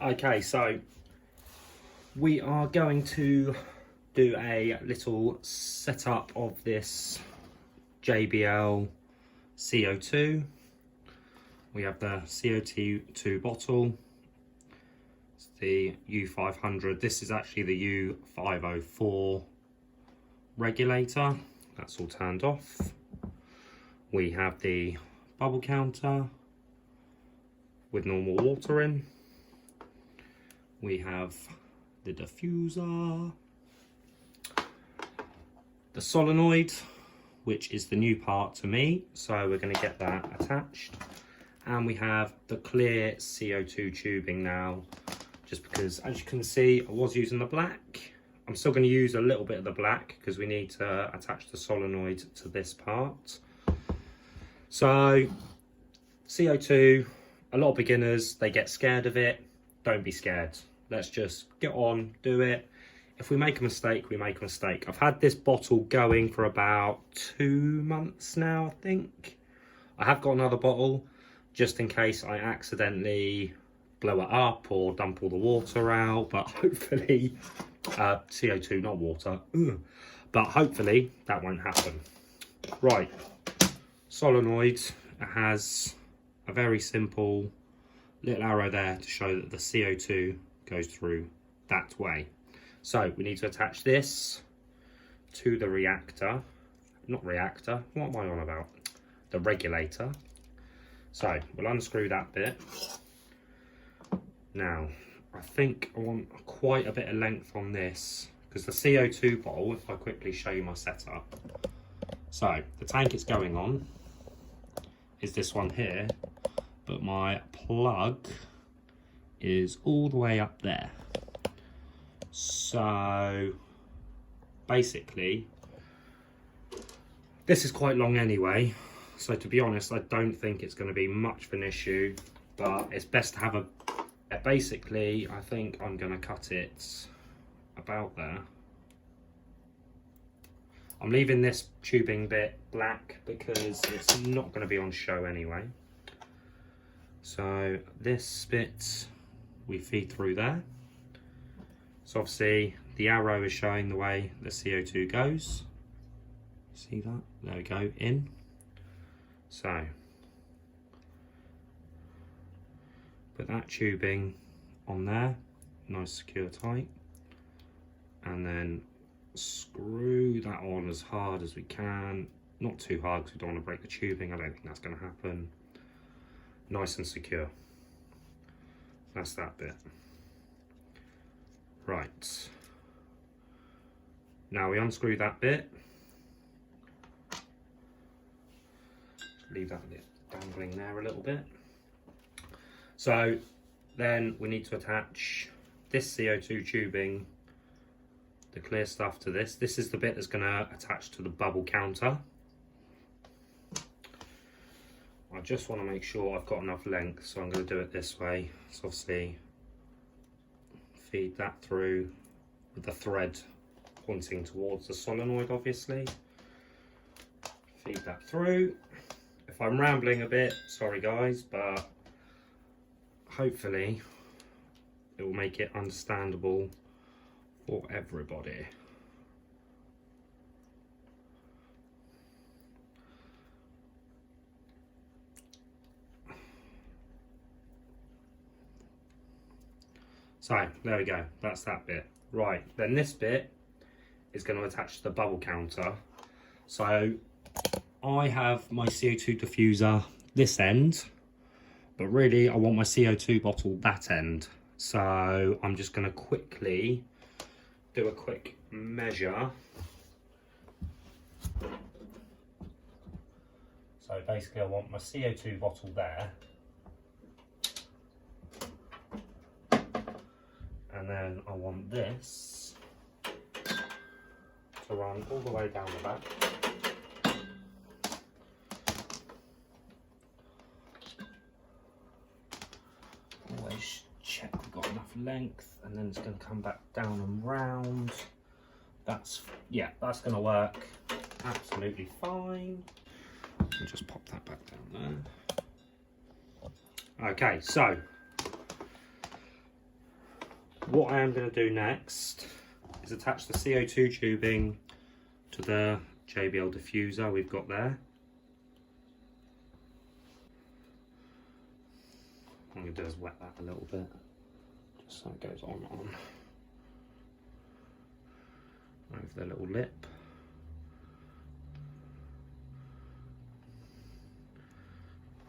Okay, so we are going to do a little setup of this JBL CO2. We have the CO2 bottle. It's the U500. This is actually the U504 regulator. That's all turned off. We have the bubble counter with normal water in. We have the diffuser, the solenoid, which is the new part to me, so we're going to get that attached. And we have the clear CO2 tubing now, just because, as you can see, I was using the black. I'm still going to use a little bit of the black because we need to attach the solenoid to this part. So CO2, a lot of beginners, they get scared of it. Don't be scared. Let's just get on, do it. If we make a mistake, we make a mistake. I've had this bottle going for about 2 months now, I think. I have got another bottle just in case I accidentally blow it up or dump all the water out, but hopefully, CO2, not water, but hopefully that won't happen. Right, solenoid, it has a very simple little arrow there to show that the CO2 goes through that way. So we need to attach this to the reactor, not reactor, what am I on about? The regulator. So we'll unscrew that bit. Now, I think I want quite a bit of length on this because the CO2 bowl, if I quickly show you my setup. So the tank it's going on is this one here, but my plug is all the way up there. So basically, this is quite long anyway. So to be honest, I don't think it's going to be much of an issue, but it's best to have a, basically, I think I'm going to cut it about there. I'm leaving this tubing bit black because it's not going to be on show anyway. So this bit we feed through there. So obviously the arrow is showing the way the CO2 goes. See that? There we go, in. So put that tubing on there, nice secure tight, and then screw that on as hard as we can. Not too hard because we don't want to break the tubing. I don't think that's going to happen. Nice and secure. That's that bit. Right. Now we unscrew that bit. Leave that bit dangling there a little bit. So then we need to attach this CO2 tubing, the clear stuff, to this. This is the bit that's going to attach to the bubble counter. I just want to make sure I've got enough length, so I'm going to do it this way. So obviously feed that through with the thread pointing towards the solenoid, obviously. Feed that through. If I'm rambling a bit, sorry guys, but hopefully it will make it understandable for everybody. So there we go, that's that bit. Right, then this bit is going to attach to the bubble counter. So I have my CO2 diffuser this end, but really I want my CO2 bottle that end. So I'm just going to quickly do a quick measure. So basically I want my CO2 bottle there. And then I want this to run all the way down the back. Always check we've got enough length, and then it's going to come back down and round. That's, yeah, that's going to work absolutely fine. I'll just pop that back down there. Okay, so what I am going to do next is attach the CO2 tubing to the JBL diffuser we've got there. What I'm going to do is wet that a little bit, just so it goes on over the little lip.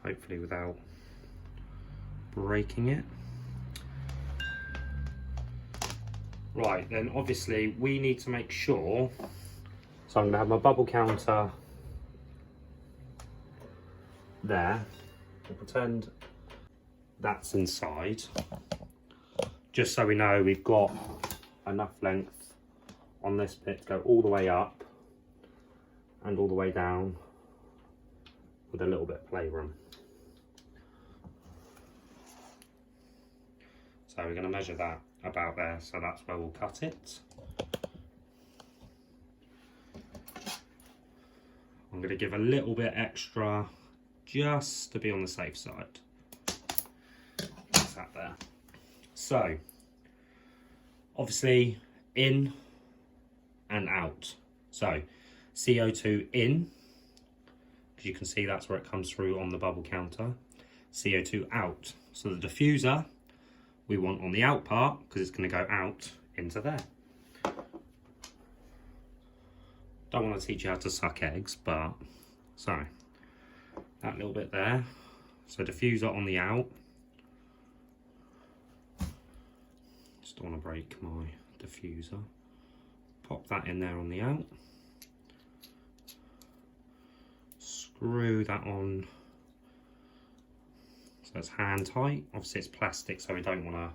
Hopefully without breaking it. Right, then obviously we need to make sure, so I'm going to have my bubble counter there. We'll pretend that's inside, just so we know we've got enough length on this bit to go all the way up and all the way down with a little bit of playroom. So we're going to measure that about there, so that's where we'll cut it. I'm going to give a little bit extra just to be on the safe side. That's that there. So obviously in and out. So CO2 in, because you can see that's where it comes through on the bubble counter. CO2 out. So the diffuser we want on the out part, because it's going to go out into there. Don't want to teach you how to suck eggs, but so that little bit there. So diffuser on the out. Just don't want to break my diffuser. Pop that in there on the out. Screw that on. So it's hand tight. Obviously it's plastic, so we don't want to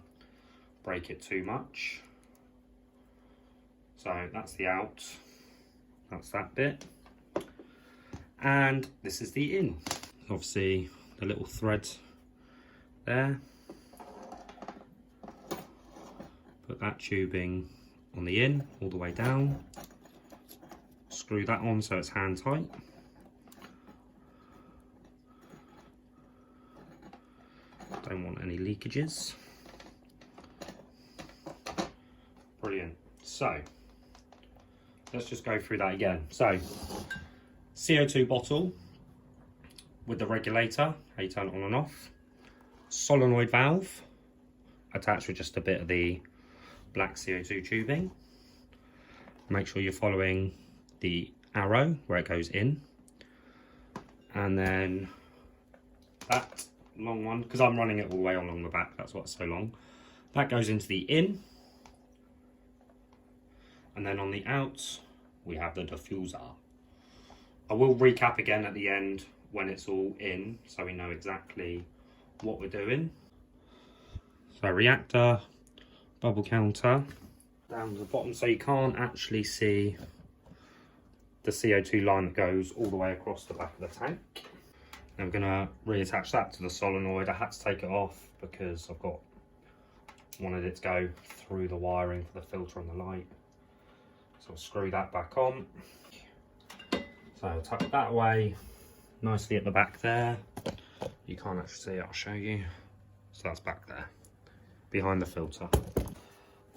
break it too much. So that's the out. That's that bit. And this is the in. Obviously the little thread there. Put that tubing on the in, all the way down. Screw that on so it's hand tight. Don't want any leakages. Brilliant. So let's just go through that again. So CO2 bottle with the regulator, how you turn it on and off. Solenoid valve attached with just a bit of the black CO2 tubing. Make sure you're following the arrow where it goes in. And then that long one, because I'm running it all the way along the back, that's why it's so long. That goes into the in. And then on the out, we have the diffuser. I will recap again at the end when it's all in, so we know exactly what we're doing. So reactor, bubble counter, down to the bottom, so you can't actually see the CO2 line that goes all the way across the back of the tank. I'm going to reattach that to the solenoid. I had to take it off because wanted it to go through the wiring for the filter and the light. So I'll screw that back on. So I'll tuck that away nicely at the back there. You can't actually see it, I'll show you. So that's back there, behind the filter.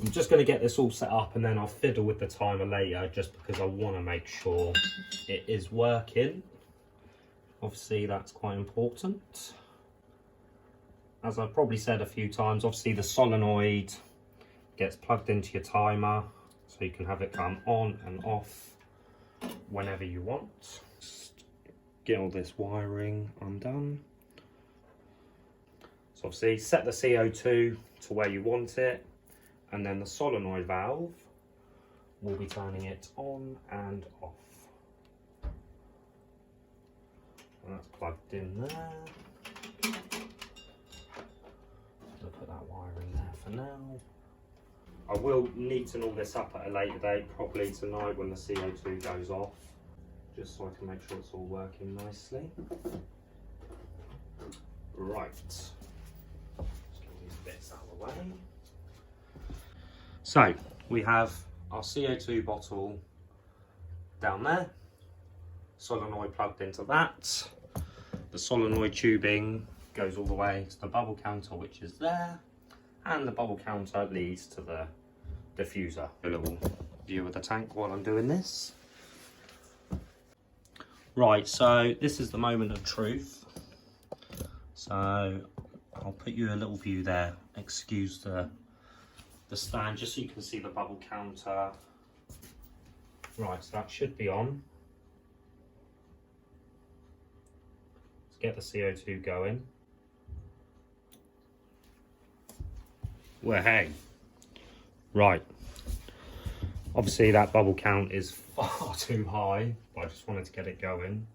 I'm just going to get this all set up and then I'll fiddle with the timer later, just because I want to make sure it is working. Obviously that's quite important. As I've probably said a few times, obviously the solenoid gets plugged into your timer, so you can have it come on and off whenever you want. Just get all this wiring undone. So obviously set the CO2 to where you want it, and then the solenoid valve will be turning it on and off. And that's plugged in there. I'll put that wiring there for now. I will neaten all this up at a later date, probably tonight when the CO2 goes off, just so I can make sure it's all working nicely. Right, let's get these bits out of the way. So we have our CO2 bottle down there. Solenoid plugged into that. The solenoid tubing goes all the way to the bubble counter, which is there, and the bubble counter leads to the diffuser. A little view of the tank while I'm doing this. Right, so this is the moment of truth. So I'll put you a little view there. Excuse the stand, just so you can see the bubble counter. Right, so that should be on. Let's get the CO2 going. Well, hey, right. Obviously that bubble count is far too high, but I just wanted to get it going.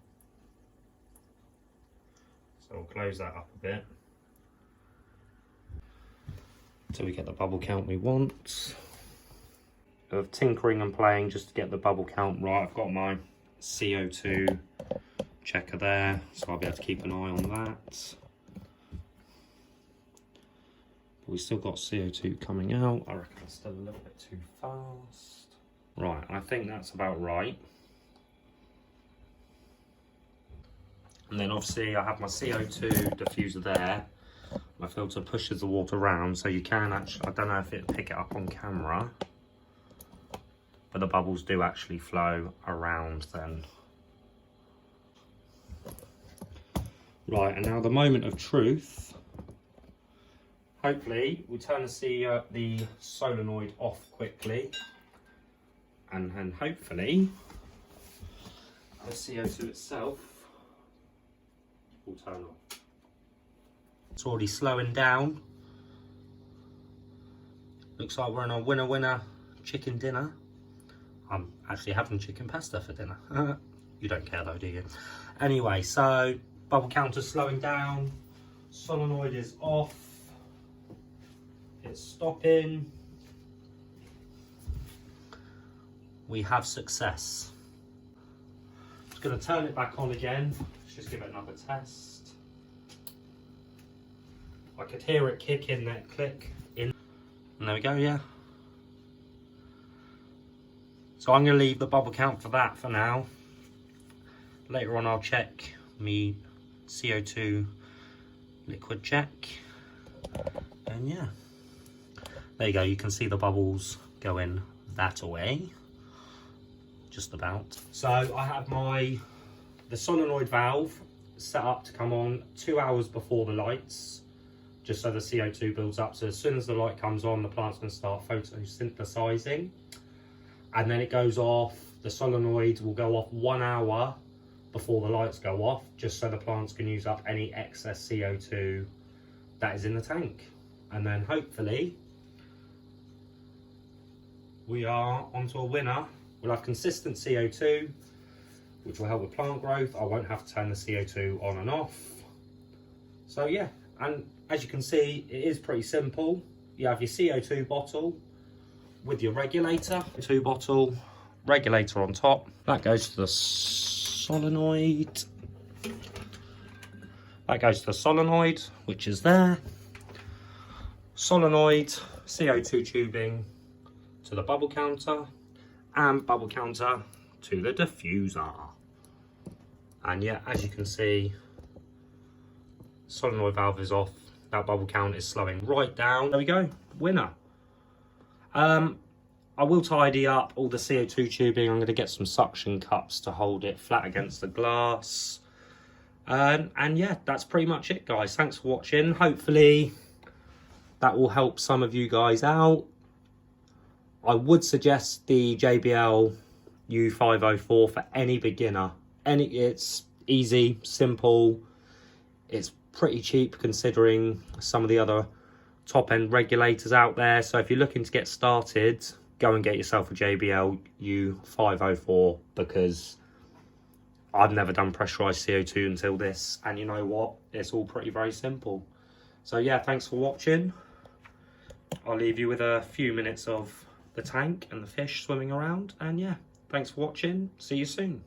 So we'll close that up a bit. So we get the bubble count we want. Of tinkering and playing just to get the bubble count right. I've got my CO2 checker there, so I'll be able to keep an eye on that. But we still got CO2 coming out. I reckon it's still a little bit too fast. Right, I think that's about right. And then obviously I have my CO2 diffuser there. My filter pushes the water around, so you can actually, I don't know if it'll pick it up on camera, but the bubbles do actually flow around then. Right, and now the moment of truth. Hopefully we turn the solenoid off quickly, and hopefully the CO2 itself will turn off. It's already slowing down. Looks like we're on a winner chicken dinner. I'm actually having chicken pasta for dinner. You don't care though, do you? Anyway, so bubble counter's slowing down. Solenoid is off. It's stopping. We have success. Just going to turn it back on again. Let's just give it another test. I could hear it kick in there, click in. And there we go, yeah. So I'm going to leave the bubble count for that for now. Later on I'll check me CO2 liquid check. And yeah. There you go, you can see the bubbles going that way. Just about. So I have the solenoid valve set up to come on 2 hours before the lights, just so the CO2 builds up. So as soon as the light comes on, the plant's going to start photosynthesizing. And then it goes off, the solenoid will go off 1 hour before the lights go off, just so the plants can use up any excess CO2 that is in the tank. And then hopefully we are onto a winner. We'll have consistent CO2, which will help with plant growth. I won't have to turn the CO2 on and off. So yeah, and as you can see, it is pretty simple. You have your CO2 bottle with your regulator, 2 bottle, regulator on top. That goes to the solenoid. That goes to the solenoid, which is there. Solenoid, CO2 tubing to the bubble counter, and bubble counter to the diffuser. And yeah, as you can see, solenoid valve is off. That bubble count is slowing right down. There we go, winner. I will tidy up all the CO2 tubing. I'm going to get some suction cups to hold it flat against the glass. And yeah, that's pretty much it, guys. Thanks for watching. Hopefully that will help some of you guys out. I would suggest the JBL U504 for any beginner. It's easy, simple. It's pretty cheap considering some of the other top-end regulators out there. So if you're looking to get started, go and get yourself a JBL U504, because I've never done pressurized CO2 until this, and you know what? It's all very simple. So yeah, thanks for watching. I'll leave you with a few minutes of the tank and the fish swimming around, and yeah, thanks for watching. See you soon.